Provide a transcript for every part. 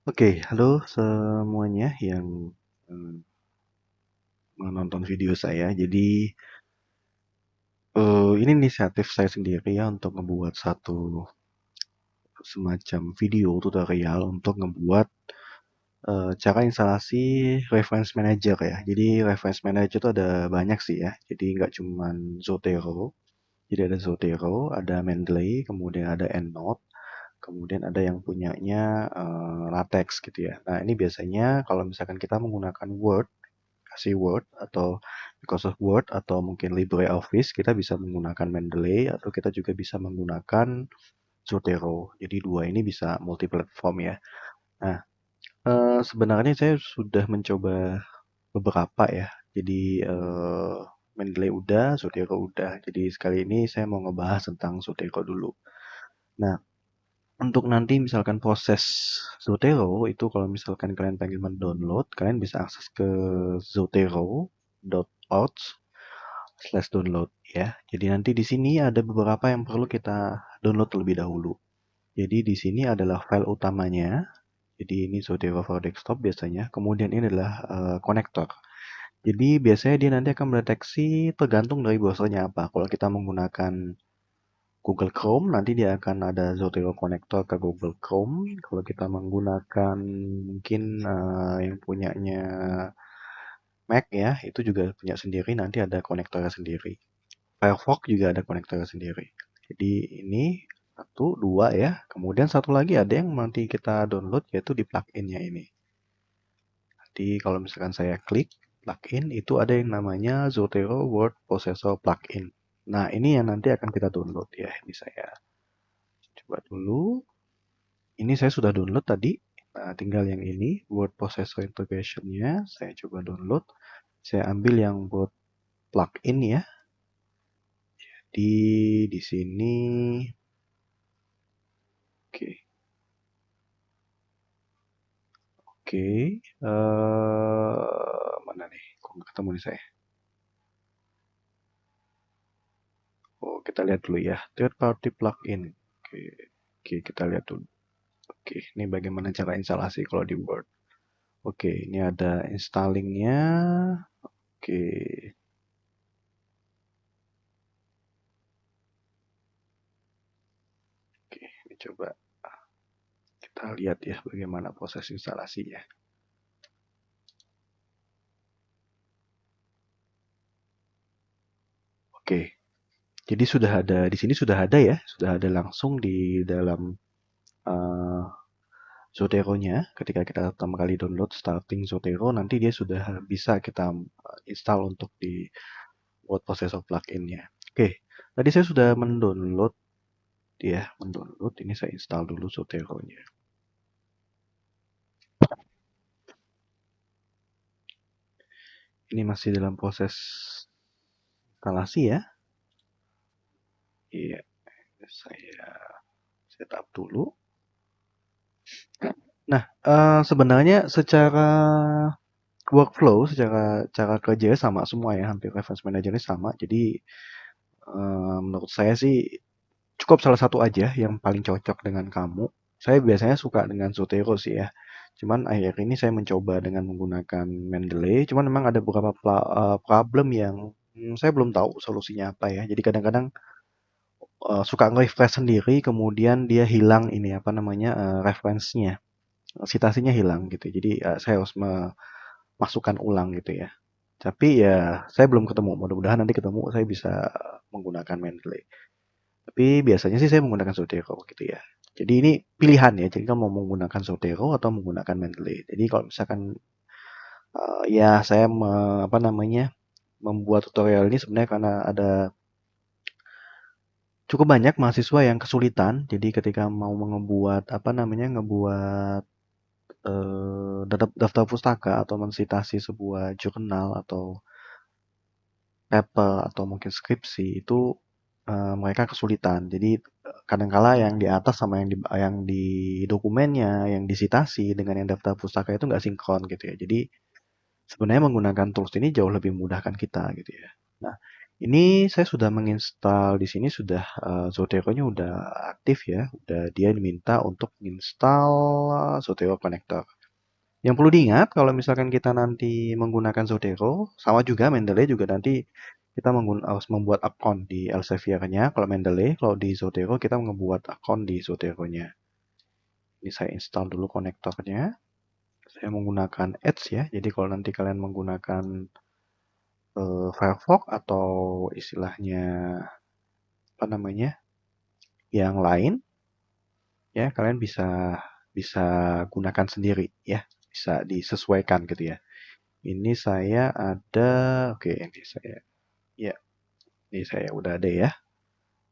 Oke, halo semuanya yang eh, menonton video saya. Jadi ini inisiatif saya sendiri ya untuk ngebuat satu semacam video tutorial untuk ngebuat cara instalasi reference manager ya. Jadi reference manager itu ada banyak sih ya. Jadi nggak cuman Zotero. Jadi ada Zotero, ada Mendeley, kemudian ada EndNote, kemudian ada yang punyanya LaTeX gitu ya. Nah ini biasanya kalau misalkan kita menggunakan Word, kasih Word atau Microsoft Word atau mungkin LibreOffice, kita bisa menggunakan Mendeley atau kita juga bisa menggunakan Zotero. Jadi dua ini bisa multi platform ya. Nah, sebenarnya saya sudah mencoba beberapa ya. Jadi Mendeley udah, Zotero udah. Jadi sekali ini saya mau ngebahas tentang Zotero dulu. Nah, untuk nanti misalkan proses Zotero itu kalau misalkan kalian pengen mendownload, kalian bisa akses ke zotero.org/download ya. Jadi nanti di sini ada beberapa yang perlu kita download terlebih dahulu. Jadi di sini adalah file utamanya. Jadi ini Zotero for desktop biasanya. Kemudian ini adalah konektor. Jadi biasanya dia nanti akan mendeteksi tergantung dari browsernya apa. Kalau kita menggunakan Google Chrome, nanti dia akan ada Zotero Connector ke Google Chrome. Kalau kita menggunakan mungkin yang punyanya Mac ya, itu juga punya sendiri, nanti ada konektornya sendiri. Firefox juga ada konektornya sendiri. Jadi ini satu, dua ya. Kemudian satu lagi ada yang nanti kita download yaitu di plugin-nya ini. Nanti kalau misalkan saya klik plugin, itu ada yang namanya Zotero Word Processor Plugin. Nah, ini yang nanti akan kita download ya. Ini saya coba dulu. Ini saya sudah download tadi. Nah, tinggal yang ini, Word Processor Integration-nya. Saya coba download. Saya ambil yang buat plugin ya. Di sini. Oke. Oke. Mana nih? Kok nggak ketemu nih saya? Oh, kita lihat dulu ya. Third party plugin. Oke. Oke, kita lihat dulu. Oke, ini bagaimana cara instalasi kalau di Word. Oke, ini ada installingnya. Oke. Oke, ini coba kita lihat ya bagaimana proses instalasinya. Oke, jadi sudah ada di sini sudah ada ya, sudah ada langsung di dalam uh, Zotero-nya. Ketika kita pertama kali download starting Zotero, nanti dia sudah bisa kita install untuk di word processor plugin-nya. Oke, tadi saya sudah mendownload ya, mendownload. Ini saya install dulu Zotero-nya. Ini masih dalam proses instalasi ya. Iya, saya setup dulu. Nah, sebenarnya secara workflow, secara cara kerja sama semua ya, hampir reference manager ini sama. Jadi menurut saya sih cukup salah satu aja yang paling cocok dengan kamu. Saya biasanya suka dengan Zotero sih ya. Cuman akhir ini saya mencoba dengan menggunakan Mendeley. Cuman memang ada beberapa problem yang saya belum tahu solusinya apa ya. Jadi kadang-kadang suka nge-refresh sendiri, kemudian dia hilang ini apa namanya reference-nya, citasinya hilang gitu. Jadi saya harus memasukkan ulang gitu ya. Tapi ya saya belum ketemu. Mudah-mudahan nanti ketemu saya bisa menggunakan Mendeley. Tapi biasanya sih saya menggunakan Zotero gitu ya. Jadi ini pilihan ya. Jadi kamu mau menggunakan Zotero atau menggunakan Mendeley. Jadi kalau misalkan ya saya apa namanya membuat tutorial ini sebenarnya karena ada cukup banyak mahasiswa yang kesulitan. Jadi ketika mau membuat apa namanya ngebuat daftar pustaka atau mensitasi sebuah jurnal atau paper atau mungkin skripsi itu mereka kesulitan. Jadi kadangkala yang di atas sama yang di dokumennya, yang disitasi dengan yang daftar pustaka itu nggak sinkron gitu ya. Jadi sebenarnya menggunakan tools ini jauh lebih memudahkan kita gitu ya. Nah, Ini saya sudah menginstal di sini sudah Zotero-nya udah aktif ya, udah dia diminta untuk install Zotero Connector. Yang perlu diingat kalau misalkan kita nanti menggunakan Zotero, sama juga Mendeley juga nanti kita harus membuat akun di Elsevier-nya. Kalau Mendeley, kalau di Zotero kita membuat akun di Zotero-nya. Ini saya install dulu konektornya. Saya menggunakan Edge ya. Jadi kalau nanti kalian menggunakan Firefox atau istilahnya apa namanya yang lain, ya kalian bisa bisa gunakan sendiri ya, bisa disesuaikan gitu ya. Ini saya ada, oke, ini saya, ya, ini saya udah ada ya.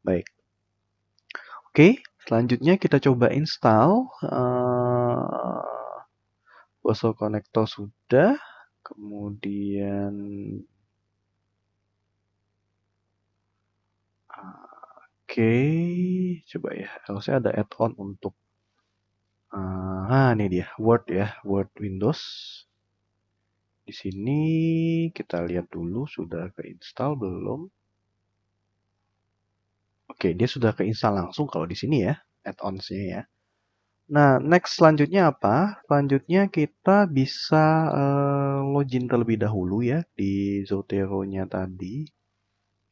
Baik. Oke, selanjutnya kita coba install. Browser Connector sudah. Kemudian, oke, coba ya. Harusnya ada add-on untuk, ini dia, Word ya, Word Windows. Di sini kita lihat dulu sudah keinstall belum. Oke, dia sudah keinstall langsung kalau di sini ya, add-ons-nya ya. Nah, next selanjutnya apa? Selanjutnya kita bisa login terlebih dahulu ya di Zotero-nya tadi.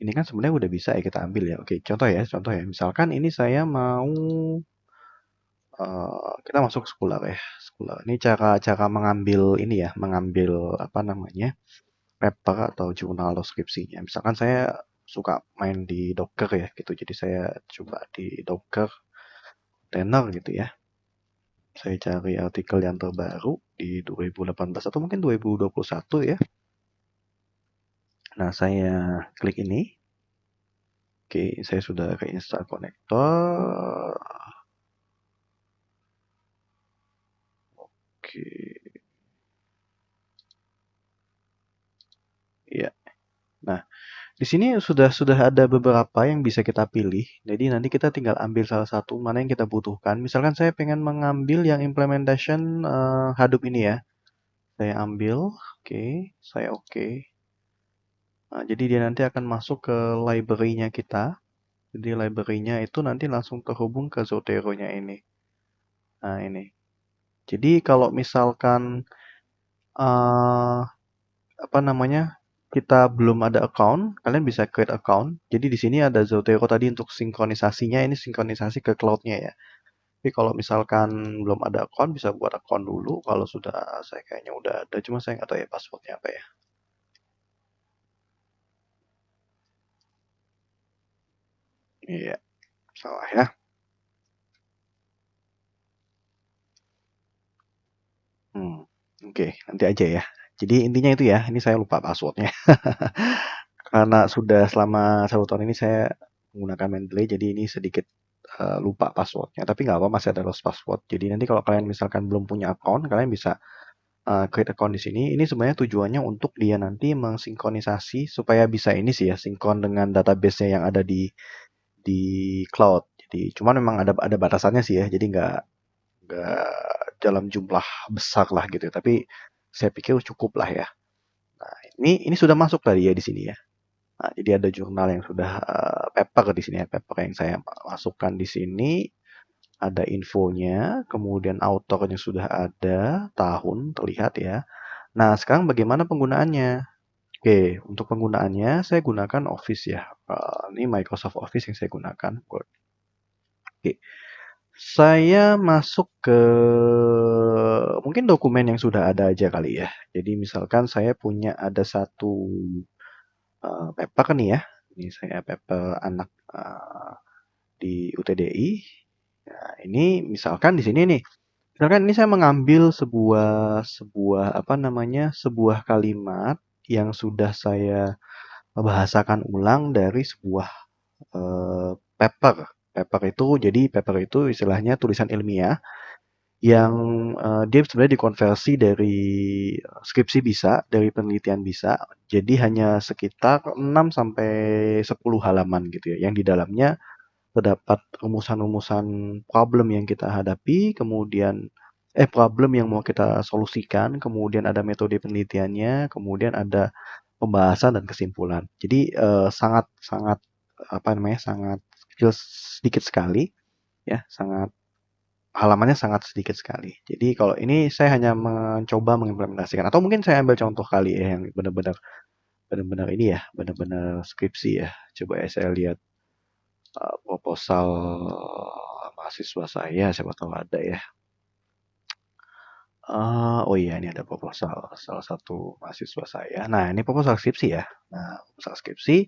Ini kan sebenarnya udah bisa ya kita ambil ya. Oke, contoh ya. Misalkan ini saya mau kita masuk Scholar ya. Scholar. Ini cara mengambil ini ya, mengambil apa namanya? Paper atau jurnal atau skripsinya. Misalkan saya suka main di Docker ya gitu. Jadi saya coba di Docker container gitu ya. Saya cari artikel yang terbaru di 2018 atau mungkin 2021 ya. Nah, saya klik ini. Oke, saya sudah reinstall konektor. Oke. Ya. Nah, di sini sudah ada beberapa yang bisa kita pilih. Jadi nanti kita tinggal ambil salah satu mana yang kita butuhkan. Misalkan saya pengen mengambil yang implementation Hadoop ini ya. Saya ambil, oke, saya oke. Nah, jadi dia nanti akan masuk ke library-nya kita. Jadi library-nya itu nanti langsung terhubung ke Zotero-nya ini. Nah, ini. Jadi kalau misalkan apa namanya kita belum ada account, kalian bisa create account. Jadi di sini ada Zotero tadi untuk sinkronisasinya, ini sinkronisasi ke cloud-nya ya. Tapi kalau misalkan belum ada account, bisa buat account dulu. Kalau sudah, saya kayaknya udah ada, cuma saya nggak tahu ya passwordnya apa ya. Iya, salah ya. Oke, nanti aja ya. Jadi intinya itu ya, ini saya lupa passwordnya. Karena sudah selama 1 tahun ini saya menggunakan Mendeley, jadi ini sedikit lupa passwordnya. Tapi nggak apa, masih ada lost password. Jadi nanti kalau kalian misalkan belum punya account, kalian bisa create account di sini. Ini sebenarnya tujuannya untuk dia nanti mengsinkronisasi supaya bisa ini sih ya, sinkron dengan database-nya yang ada di cloud. Jadi cuman memang ada batasannya sih ya. Jadi nggak dalam jumlah besar lah gitu ya. Tapi saya pikir cukup lah ya. Nah, ini sudah masuk tadi ya di sini ya. Nah, jadi ada jurnal yang sudah paper di sini ya, paper yang saya masukkan di sini. Ada infonya, kemudian autornya sudah ada, tahun terlihat ya. Nah, sekarang bagaimana penggunaannya? Oke, untuk penggunaannya saya gunakan Office ya. Ini Microsoft Office yang saya gunakan. Oke, saya masuk ke mungkin dokumen yang sudah ada aja kali ya. Jadi misalkan saya punya ada satu paper nih ya. Ini saya paper anak di UTDI. Nah, ini misalkan di sini nih. Misalkan ini saya mengambil sebuah sebuah apa namanya? Sebuah kalimat yang sudah saya bahasakan ulang dari sebuah paper. Paper itu istilahnya tulisan ilmiah yang dia sebenarnya dikonversi dari skripsi bisa, dari penelitian bisa. Jadi hanya sekitar 6 sampai 10 halaman gitu ya, yang di dalamnya terdapat rumusan-rumusan problem yang kita hadapi, kemudian problem yang mau kita solusikan, kemudian ada metode penelitiannya, kemudian ada pembahasan dan kesimpulan. Jadi sangat apa namanya sangat kecil, sedikit sekali ya, halamannya sangat sedikit sekali. Jadi kalau ini saya hanya mencoba mengimplementasikan atau mungkin saya ambil contoh kali ya yang benar-benar ini ya, benar-benar skripsi ya. Coba ya saya lihat proposal mahasiswa saya, siapa tahu ada ya. Oh iya, ini ada proposal salah satu mahasiswa saya. Nah, ini proposal skripsi ya. Nah, proposal skripsi,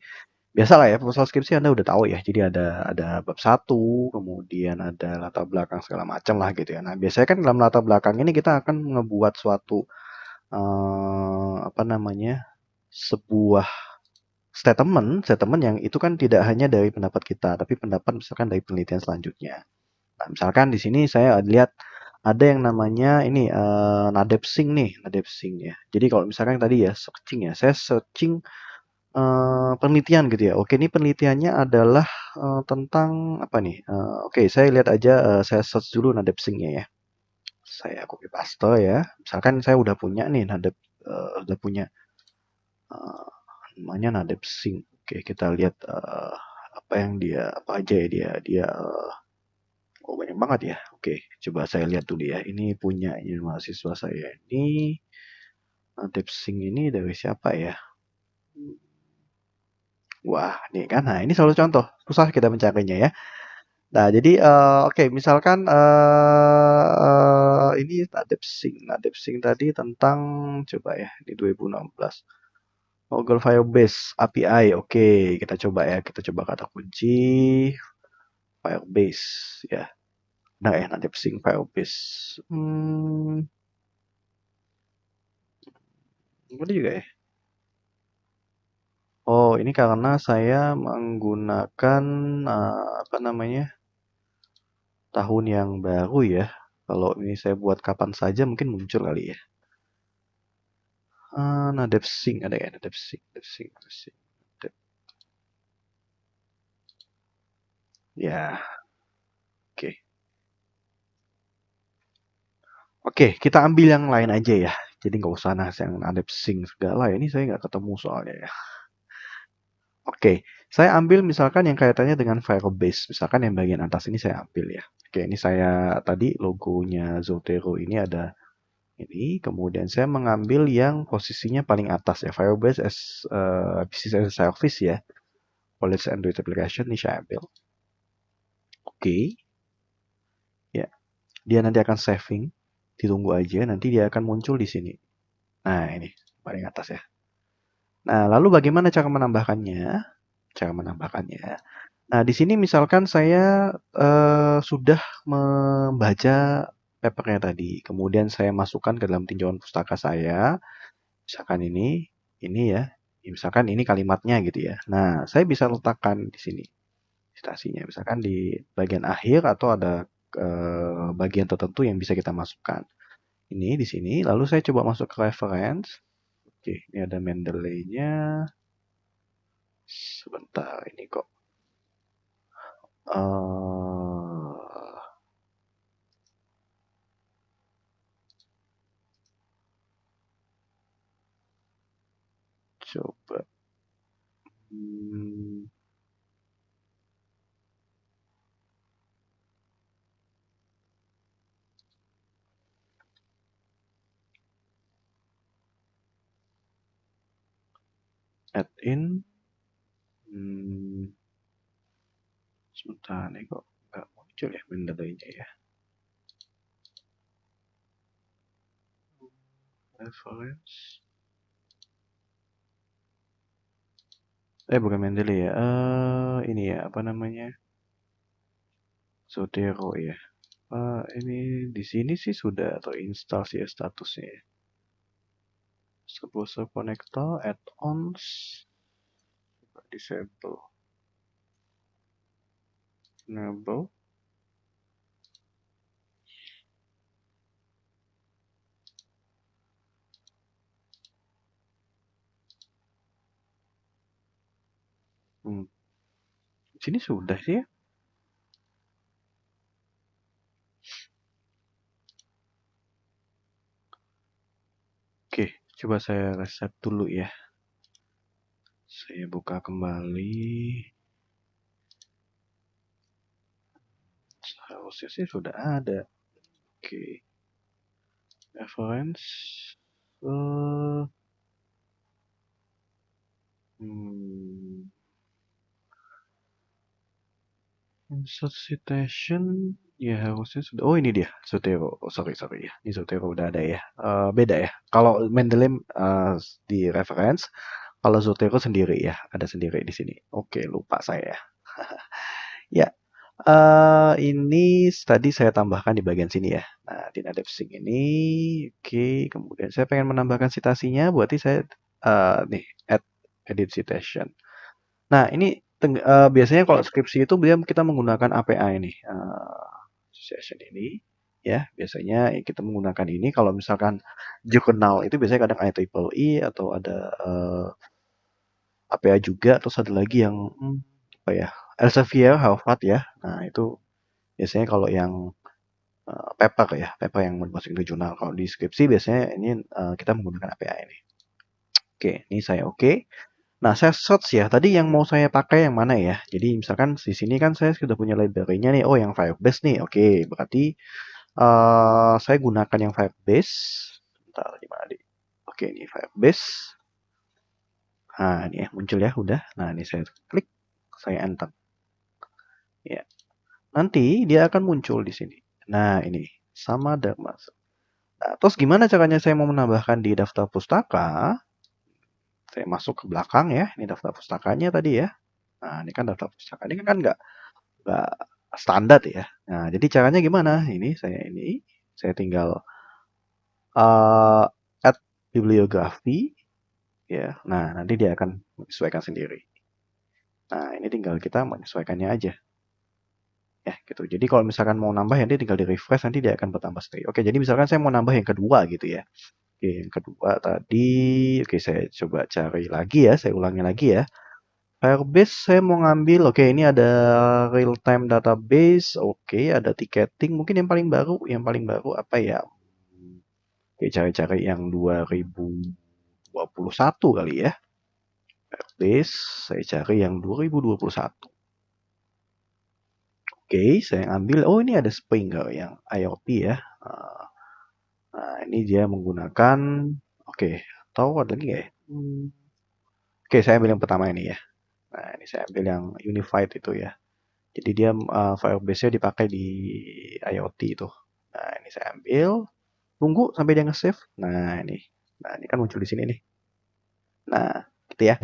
biasalah ya, proposal skripsi Anda udah tahu ya. Jadi ada bab satu, kemudian ada latar belakang segala macam lah gitu ya. Nah, biasanya kan dalam latar belakang ini kita akan ngebuat suatu apa namanya? Sebuah statement yang itu kan tidak hanya dari pendapat kita, tapi pendapat misalkan dari penelitian selanjutnya. Nah, misalkan di sini saya lihat ada yang namanya ini nadepsing nih, nadepsing ya. Jadi kalau misalkan tadi ya searching ya, saya searching penelitian gitu ya. Oke, ini penelitiannya adalah tentang apa nih? Oke, saya lihat aja, saya search dulu nadepsingnya ya. Saya copy paste ya. Misalkan saya udah punya nih udah punya eh, namanya nadepsing. Oke, kita lihat apa yang apa aja ya dia oh banyak banget ya. Oke, coba saya lihat dulu ya. Ini punya ini mahasiswa saya ini. Depsing ini dari siapa ya? Wah, nih kan. Nah, ini selalu contoh. Susah kita mencarinya ya. Nah, jadi oke, misalkan ini Depsing tadi tentang coba ya di 2016. Google Firebase API. Oke, kita coba ya. Kita coba kata kunci Firebase ya. Nah, Depsing Firebase. Boleh juga ya. Oh, ini karena saya menggunakan apa namanya tahun yang baru ya. Kalau ini saya buat kapan saja mungkin muncul kali ya. Nah, Devsing ada ya, Devsing. Ya, oke. Oke, kita ambil yang lain aja ya. Jadi nggak usah yang Devsing segala ya. Ini saya nggak ketemu soalnya ya. Oke, saya ambil misalkan yang kaitannya dengan Firebase. Misalkan yang bagian atas ini saya ambil ya. Oke, ini saya tadi logonya Zotero ini ada ini, kemudian saya mengambil yang posisinya paling atas ya, Firebase as Business as a Service ya, College Android Application ini saya ambil. Oke, ya, dia nanti akan saving, ditunggu aja, nanti dia akan muncul di sini. Nah ini paling atas ya. Nah lalu bagaimana cara menambahkannya? Cara menambahkannya. Nah di sini misalkan saya sudah membaca papernya tadi, kemudian saya masukkan ke dalam tinjauan pustaka saya. Misalkan ini ya, misalkan ini kalimatnya gitu ya. Nah, saya bisa letakkan di sini citasinya, misalkan di bagian akhir atau ada bagian tertentu yang bisa kita masukkan. Ini di sini, lalu saya coba masuk ke reference. Oke, ini ada Mendeley-nya. Sebentar, ini kok. Coba. Add in. Sebentar nih kok nggak muncul ya Mendeley-nya ya. Reference. Bukan Mendeley ya. Ini ya, apa namanya? Zotero ya. Ini di sini sih sudah terinstall sih ya statusnya ya. Browser connector, add-ons, disable, enable. Di sini sudah sih ya. Oke, coba saya reset dulu ya. Saya buka kembali. Harusnya sih sudah ada. Oke. Reference. Insert citation. Ya harusnya sudah. Oh ini dia. Zotero. Oh, sorry ya. Ini Zotero udah ada ya. Beda ya. Kalau Mendeley di reference. Kalau Zotero sendiri ya. Ada sendiri di sini. Oke, lupa saya. Ya. Ini tadi saya tambahkan di bagian sini ya. Nah, di native sync ini, oke. Kemudian saya pengen menambahkan citasinya, berarti saya nih add edit citation. Nah, ini biasanya kalau skripsi itu kita menggunakan API ini, session ini, ya. Biasanya kita menggunakan ini. Kalau misalkan jurnal itu biasanya kadang IEEE atau ada API juga, terus ada lagi yang apa ya, Elsevier, Harvard ya. Nah, itu biasanya kalau yang paper ya, paper yang dimasukin ke jurnal. Kalau di skripsi biasanya ini kita menggunakan API ini. Oke, ini saya oke. Nah, saya search ya. Tadi yang mau saya pakai yang mana ya? Jadi misalkan di sini kan saya sudah punya library-nya nih. Oh, yang Firebase nih. Oke, berarti saya gunakan yang Firebase. Bentar, gimana nih? Oke, ini Firebase. Nah, ini ya muncul ya, udah. Nah, ini saya klik, saya enter. Ya. Nanti dia akan muncul di sini. Nah, ini sama Dharma. Nah, terus gimana caranya saya mau menambahkan di daftar pustaka? Saya masuk ke belakang ya, ini daftar pustakanya tadi ya. Nah, ini kan daftar pustaka ini kan nggak standar ya. Nah, jadi caranya gimana? Saya tinggal add bibliografi ya. Nah, nanti dia akan menyesuaikan sendiri. Nah, ini tinggal kita menyesuaikannya aja. Ya, gitu. Jadi kalau misalkan mau nambah nanti tinggal di refresh, nanti dia akan bertambah sendiri. Oke, jadi misalkan saya mau nambah yang kedua gitu ya. Oke, yang kedua tadi, oke saya coba cari lagi ya, saya ulangi lagi ya. Firebase saya mau ngambil, oke ini ada real time database, oke ada ticketing, mungkin yang paling baru apa ya? Oke cari-cari yang 2021 kali ya. Firebase, saya cari yang 2021. Oke, saya ambil, oh ini ada Springer yang IoT ya. Nah ini dia menggunakan, oke, tahu ada lagi nggak ya? Oke, saya ambil yang pertama ini ya. Nah ini saya ambil yang Unified itu ya. Jadi dia Firebase-nya dipakai di IoT itu. Nah, ini saya ambil, tunggu sampai dia nge-save. Nah, ini. Nah, ini kan muncul di sini nih. Nah, gitu ya.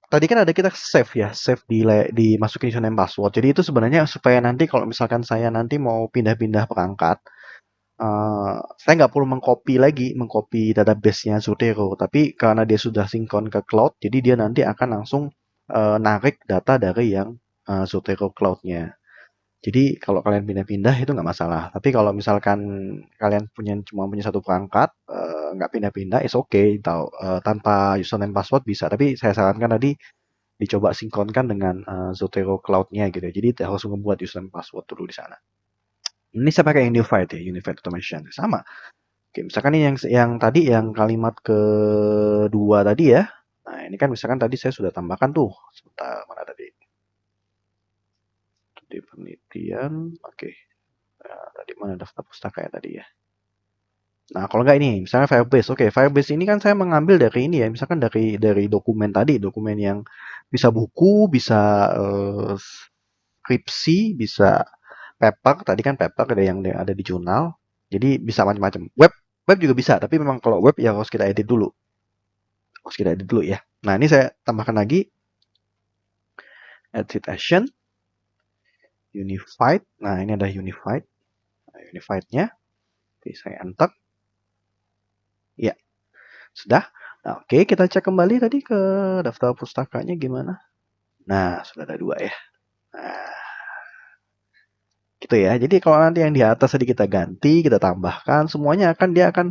Tadi kan ada kita save ya, save dimasukin username password. Jadi itu sebenarnya supaya nanti kalau misalkan saya nanti mau pindah-pindah perangkat, saya nggak perlu mengcopy database-nya Zotero, tapi karena dia sudah sinkron ke cloud, jadi dia nanti akan langsung narik data dari yang Zotero cloud-nya. Jadi kalau kalian pindah-pindah itu nggak masalah. Tapi kalau misalkan kalian cuma punya satu perangkat, nggak pindah-pindah, is okay. Tanpa username password bisa. Tapi saya sarankan tadi dicoba sinkronkan dengan Zotero Cloud-nya gitu. Jadi harus membuat username password dulu di sana. Ini saya pakai Unified ya, Unified Automation. Sama. Oke, misalkan ini yang tadi yang kalimat kedua tadi ya. Nah, ini kan misalkan tadi saya sudah tambahkan tuh. Sebentar, mana tadi? Di penelitian, oke. Nah, tadi mana daftar pustaka ya tadi ya. Nah, kalau nggak ini, misalnya Firebase. Oke, Firebase ini kan saya mengambil dari ini ya, misalkan dari dokumen tadi, dokumen yang bisa buku, bisa skripsi, bisa paper. Tadi kan paper ada yang ada di jurnal. Jadi bisa macam-macam. Web juga bisa, tapi memang kalau web ya harus kita edit dulu. Ya. Nah, ini saya tambahkan lagi edit action unified. Nah, ini ada unified. Nah, unified-nya. Oke, saya enter. Ya, sudah. Nah, oke, kita cek kembali tadi ke daftar pustakanya gimana. Nah, sudah ada 2 ya. Nah, gitu ya. Jadi kalau nanti yang di atas tadi kita ganti, kita tambahkan, semuanya dia akan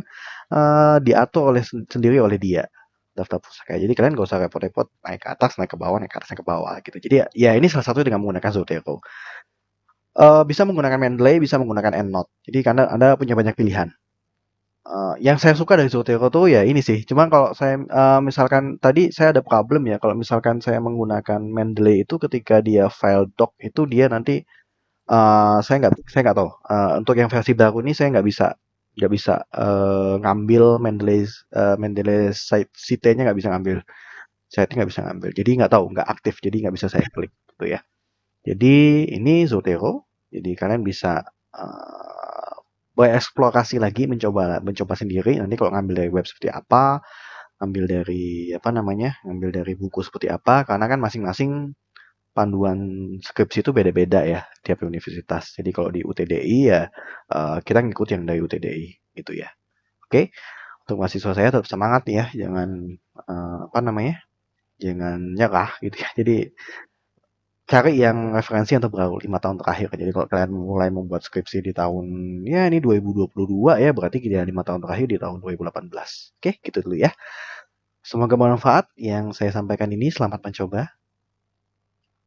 diatur sendiri oleh dia daftar pustaka. Jadi kalian gak usah repot-repot naik ke atas, naik ke bawah, naik ke atas, naik ke bawah gitu. Jadi ya ini salah satu dengan menggunakan Zotero. Bisa menggunakan Mendeley, bisa menggunakan EndNote. Jadi karena Anda punya banyak pilihan. Yang saya suka dari Zotero tuh ya ini sih, cuman kalau saya, misalkan tadi saya ada problem ya, kalau misalkan saya menggunakan Mendeley itu ketika dia file doc itu dia nanti, saya nggak tahu, untuk yang versi baru ini saya nggak bisa, ngambil Mendeley site-nya nggak bisa ngambil, site nggak bisa ngambil, jadi nggak tahu, nggak aktif, jadi nggak bisa saya klik gitu ya. Jadi ini Zotero, jadi kalian bisa, eee, bereksplorasi lagi, mencoba mencoba sendiri, nanti kalau ngambil dari web seperti apa, ngambil dari apa namanya, ngambil dari buku seperti apa, karena kan masing-masing panduan skripsi itu beda-beda ya, tiap universitas. Jadi kalau di UTDI ya, kita ngikut yang dari UTDI gitu ya. Oke, untuk mahasiswa saya tetap semangat ya, jangan, apa namanya, jangan nyerah gitu ya. Jadi cari yang referensi yang terbaru 5 tahun terakhir. Jadi kalau kalian mulai membuat skripsi di tahun, ya ini 2022 ya, berarti ya 5 tahun terakhir di tahun 2018. Oke, gitu dulu ya. Semoga bermanfaat yang saya sampaikan ini. Selamat mencoba.